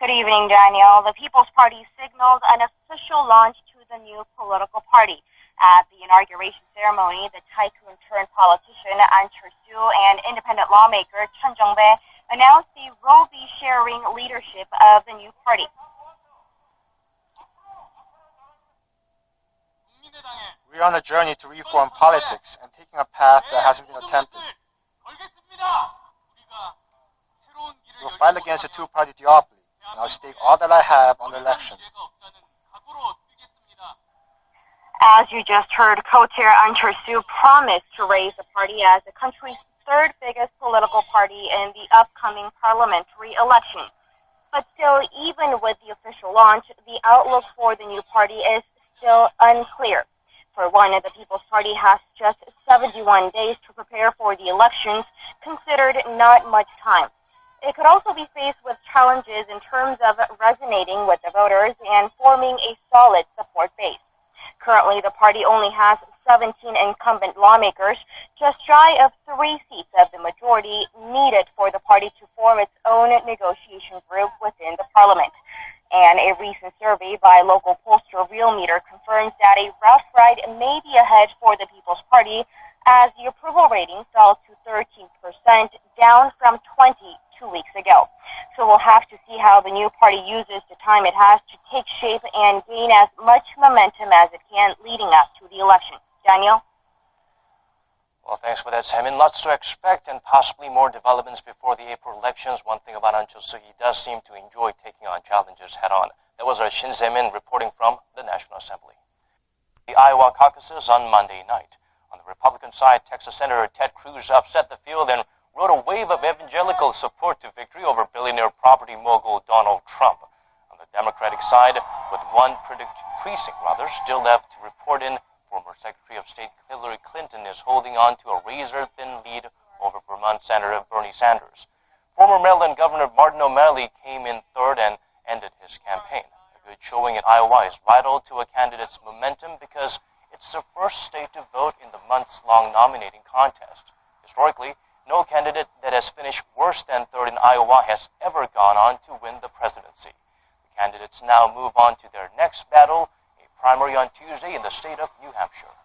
Good evening, Daniel. The People's Party signaled an official launch to the new political party. At the inauguration ceremony, the tycoon-turned politician An Chul-soo and independent lawmaker Chun Jung-bae announced they will be sharing leadership of the new party. We are on a journey to reform politics and taking a path that hasn't been attempted. We will fight against the two-party duopoly, and I'll stake all that I have on the election. As you just heard, co-chair An Chul-soo promised to raise the party as the country's third biggest political party in the upcoming parliamentary election. But still, even with the official launch, the outlook for the new party is still unclear. For one, the People's Party has just 71 days to prepare for the elections, considered not much time. It could also be faced with challenges in terms of resonating with the voters and forming a solid support base. Currently, the party only has 17 incumbent lawmakers, just shy of 3 seats of the majority needed for the party to form its own negotiation group within the parliament. And a recent survey by local pollster Realmeter confirms that a rough ride may be ahead for the People's Party, as the approval rating fell to 13%, down from 20 2 weeks ago. So we'll have to see how the new party uses the time it has to take shape and gain as much momentum as it can leading up to the election. Daniel? Well, thanks for that, Samin. Lots to expect and possibly more developments before the April elections. One thing about An Chul-soo, he does seem to enjoy taking on challenges head-on. That was our Shin Samin reporting from the National Assembly. The Iowa caucuses on Monday night. On the Republican side, Texas Senator Ted Cruz upset the field and rode a wave of evangelical support to victory over billionaire property mogul Donald Trump. On the Democratic side, with one precinct still left to report in, former Secretary of State Hillary Clinton is holding on to a razor-thin lead over Vermont Senator Bernie Sanders. Former Maryland Governor Martin O'Malley came in third and ended his campaign. A good showing in Iowa is vital to a candidate's momentum because it's the first state to vote in the months-long nominating contest. Historically, no candidate that has finished worse than third in Iowa has ever gone on to win the presidency. The candidates now move on to their next battle, a primary on Tuesday in the state of New Hampshire.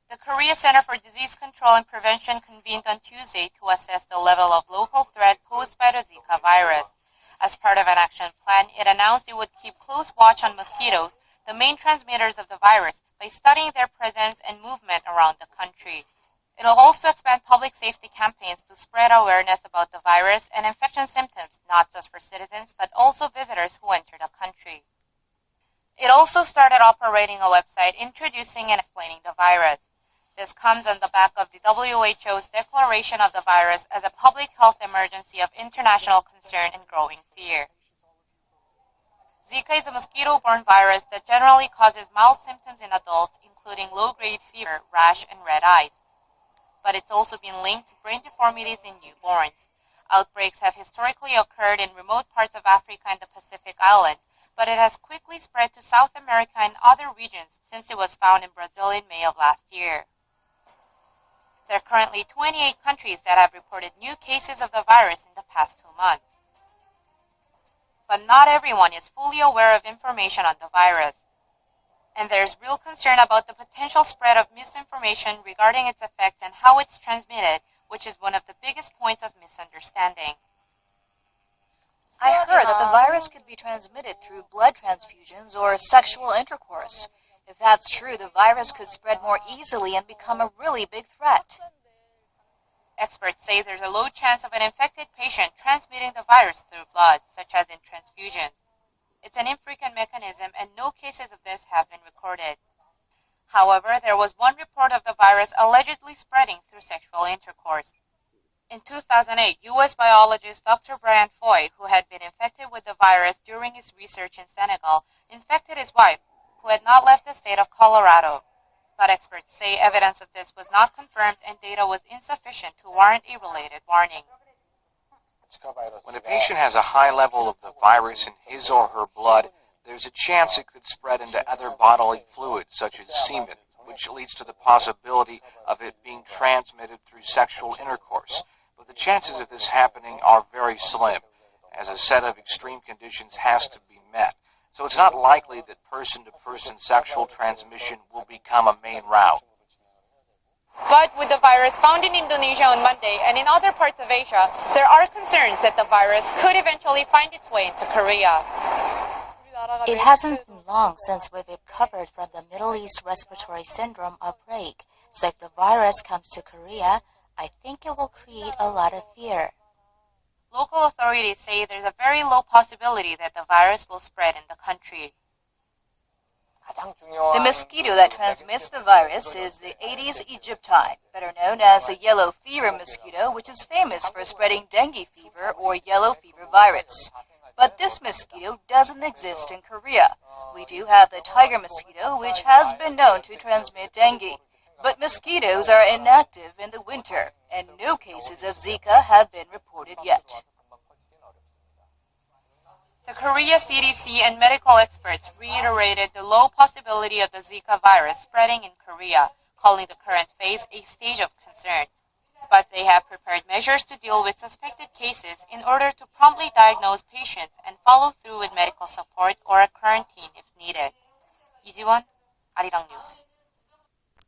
The Korea Center for Disease Control and Prevention convened on Tuesday to assess the level of local threat posed by the Zika virus. As part of an action plan, it announced it would keep close watch on mosquitoes, the main transmitters of the virus, by studying their presence and movement around the country. It will also expand public safety campaigns to spread awareness about the virus and infection symptoms, not just for citizens, but also visitors who enter the country. It also started operating a website introducing and explaining the virus. This comes on the back of the WHO's declaration of the virus as a public health emergency of international concern and growing fear. Zika is a mosquito-borne virus that generally causes mild symptoms in adults, including low-grade fever, rash, and red eyes. But it's also been linked to brain deformities in newborns. Outbreaks have historically occurred in remote parts of Africa and the Pacific Islands, but it has quickly spread to South America and other regions since it was found in Brazil in May of last year. There are currently 28 countries that have reported new cases of the virus in the past 2 months. But not everyone is fully aware of information on the virus. And there's real concern about the potential spread of misinformation regarding its effects and how it's transmitted, which is one of the biggest points of misunderstanding. I heard that the virus could be transmitted through blood transfusions or sexual intercourse. If that's true, the virus could spread more easily and become a really big threat. Experts say there's a low chance of an infected patient transmitting the virus through blood, such as in transfusions. It's an infrequent mechanism, and no cases of this have been recorded. However, there was one report of the virus allegedly spreading through sexual intercourse. In 2008, U.S. biologist Dr. Brian Foy, who had been infected with the virus during his research in Senegal, infected his wife, who had not left the state of Colorado. But experts say evidence of this was not confirmed and data was insufficient to warrant a related warning. When a patient has a high level of the virus in his or her blood, there's a chance it could spread into other bodily fluids, such as semen, which leads to the possibility of it being transmitted through sexual intercourse. But the chances of this happening are very slim. as a set of extreme conditions has to be met. So it's not likely that person-to-person sexual transmission will become a main route. But with the virus found in Indonesia on Monday and in other parts of Asia, there are concerns that the virus could eventually find its way into Korea. It hasn't been long since we've recovered from the Middle East respiratory syndrome outbreak, so if the virus comes to Korea, I think it will create a lot of fear. Local authorities say there's a very low possibility that the virus will spread in the country. The mosquito that transmits the virus is the Aedes aegypti, better known as the yellow fever mosquito, which is famous for spreading dengue fever or yellow fever virus. But this mosquito doesn't exist in Korea. We do have the tiger mosquito, which has been known to transmit dengue. But mosquitoes are inactive in the winter, and no cases of Zika have been reported yet. The Korea CDC and medical experts reiterated the low possibility of the Zika virus spreading in Korea, calling the current phase a stage of concern. But they have prepared measures to deal with suspected cases in order to promptly diagnose patients and follow through with medical support or a quarantine if needed. 이지원, 아리랑 뉴스.